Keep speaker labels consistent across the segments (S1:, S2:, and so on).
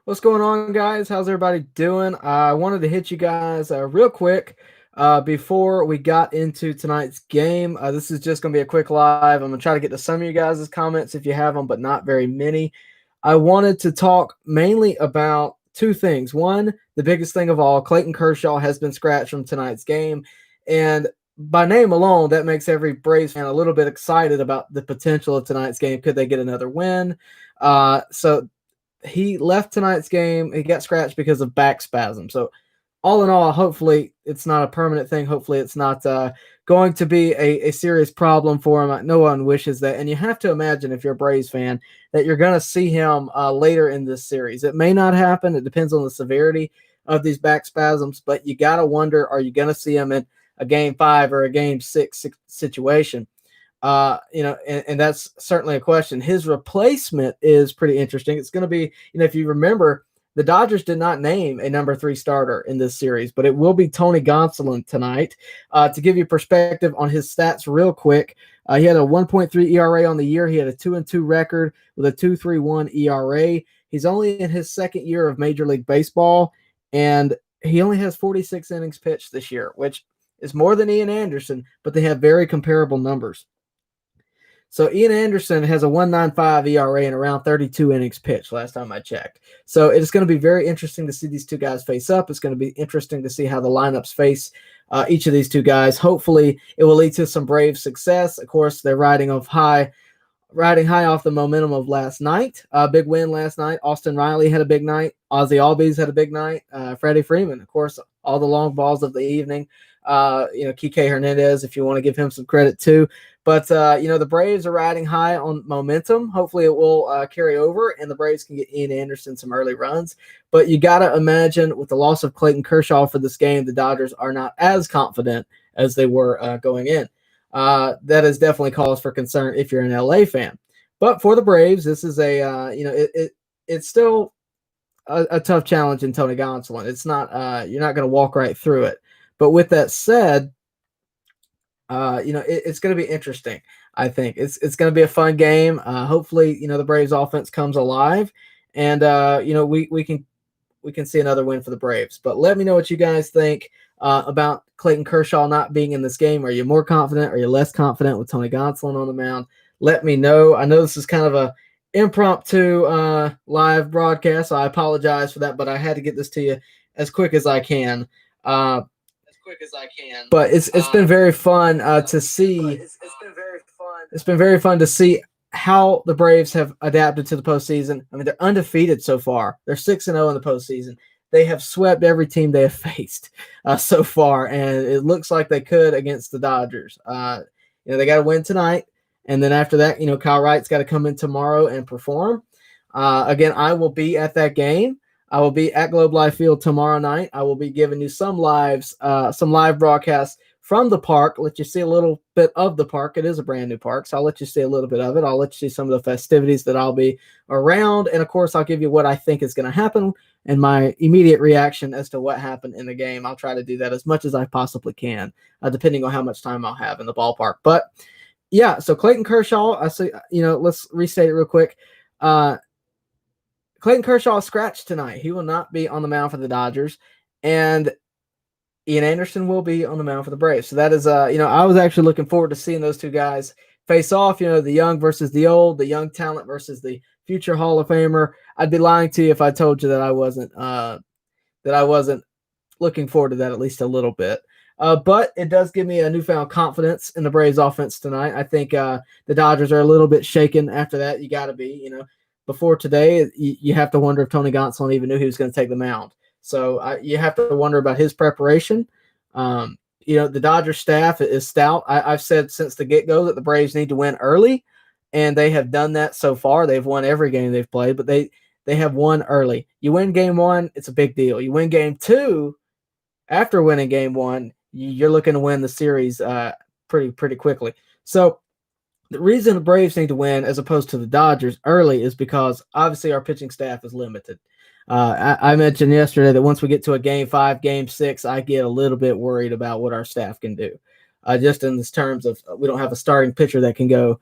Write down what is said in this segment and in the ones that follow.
S1: What's going on, guys? How's everybody doing? I wanted to hit you guys real quick before we got into tonight's game. This is just going to be a quick live. I'm going to try to get to some of you guys' comments if you have them, but not very many. I wanted to talk mainly about two things. One, the biggest thing of all, Clayton Kershaw has been scratched from tonight's game. And by name alone, that makes every Braves fan a little bit excited about the potential of tonight's game. Could they get another win? So he left tonight's game. He got scratched because of back spasm. So all in all, hopefully it's not a permanent thing. Hopefully it's not going to be a serious problem for him. No one wishes that. And you have to imagine, if you're a Braves fan, that you're going to see him later in this series. It may not happen. It depends on the severity of these back spasms, but you got to wonder, are you going to see him in a game 5 or a game 6 situation? And that's certainly a question. His replacement is pretty interesting. It's going to be, if you remember, the Dodgers did not name a number 3 starter in this series, but it will be Tony Gonsolin tonight. To give you perspective on his stats real quick, he had a 1.3 ERA on the year. He had a 2-2 record with a 2.31 ERA. He's only in his second year of Major League Baseball, and he only has 46 innings pitched this year, which is more than Ian Anderson, but they have very comparable numbers. So Ian Anderson has a 1.95 ERA and around 32 innings pitched last time I checked. So it's going to be very interesting to see these two guys face up. It's going to be interesting to see how the lineups face each of these two guys. Hopefully it will lead to some Braves success. Of course, they're riding high off the momentum of last night. Big win last night. Austin Riley had a big night. Ozzie Albies had a big night. Freddie Freeman, of course, all the long balls of the evening. Kike Hernandez, if you want to give him some credit too. But, the Braves are riding high on momentum. Hopefully it will carry over and the Braves can get Ian Anderson some early runs. But you got to imagine, with the loss of Clayton Kershaw for this game, the Dodgers are not as confident as they were going in. That is definitely cause for concern if you're an LA fan. But for the Braves, this is it's still a tough challenge in Tony Gonsolin. It's not, you're not going to walk right through it. But with that said, it's going to be interesting. I think it's going to be a fun game. Hopefully, the Braves offense comes alive, and we can see another win for the Braves. But let me know what you guys think about Clayton Kershaw not being in this game. Are you more confident? Are you less confident with Tony Gonsolin on the mound? Let me know. I know this is kind of a impromptu live broadcast, so I apologize for that, but I had to get this to you as quick as I can. But it's been very fun to see. It's been very fun to see how the Braves have adapted to the postseason. I mean, they're undefeated so far. They're 6-0 in the postseason. They have swept every team they have faced so far, and it looks like they could against the Dodgers. They got to win tonight, and then after that, Kyle Wright's got to come in tomorrow and perform. Again, I will be at that game. I will be at Globe Life Field tomorrow night. I will be giving you some live broadcasts from the park. Let you see a little bit of the park. It is a brand new park, so I'll let you see a little bit of it. I'll let you see some of the festivities that I'll be around, and of course, I'll give you what I think is going to happen and my immediate reaction as to what happened in the game. I'll try to do that as much as I possibly can, depending on how much time I'll have in the ballpark. But yeah, so Clayton Kershaw, I see. Let's restate it real quick. Clayton Kershaw scratched tonight. He will not be on the mound for the Dodgers, and Ian Anderson will be on the mound for the Braves. So that is, I was actually looking forward to seeing those two guys face off. The young versus the old, the young talent versus the future Hall of Famer. I'd be lying to you if I told you that I wasn't looking forward to that at least a little bit. But it does give me a newfound confidence in the Braves offense tonight. I think the Dodgers are a little bit shaken after that. You got to be, Before today, you have to wonder if Tony Gonsolin even knew he was going to take the mound. So you have to wonder about his preparation. The Dodgers staff is stout. I've said since the get-go that the Braves need to win early, and they have done that so far. They've won every game they've played, but they have won early. You win game 1, it's a big deal. You win game 2, after winning game 1, you're looking to win the series pretty quickly. So the reason the Braves need to win as opposed to the Dodgers early is because obviously our pitching staff is limited. I mentioned yesterday that once we get to a game 5, game 6, I get a little bit worried about what our staff can do. Just in this terms of we don't have a starting pitcher that can go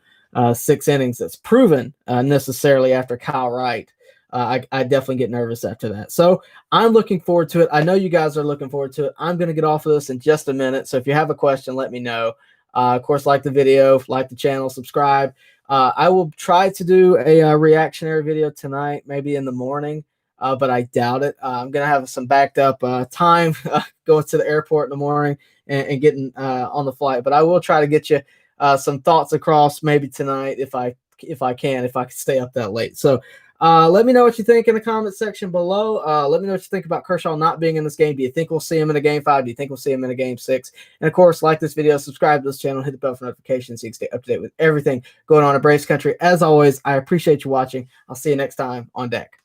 S1: 6 innings that's proven necessarily after Kyle Wright I definitely get nervous after that. So I'm looking forward to it. I know you guys are looking forward to it. I'm going to get off of this in just a minute. So if you have a question, let me know. Of course, like the video, like the channel, subscribe. I will try to do a reactionary video tonight, maybe in the morning, but I doubt it. I'm going to have some backed up time going to the airport in the morning and getting on the flight. But I will try to get you some thoughts across maybe tonight if I can stay up that late. So let me know what you think in the comment section below. Let me know what you think about Kershaw not being in this game. Do you think we'll see him in a game 5? Do you think we'll see him in a game 6? And of course, like this video, subscribe to this channel, hit the bell for notifications so you can stay up to date with everything going on in Braves country. As always, I appreciate you watching. I'll see you next time on deck.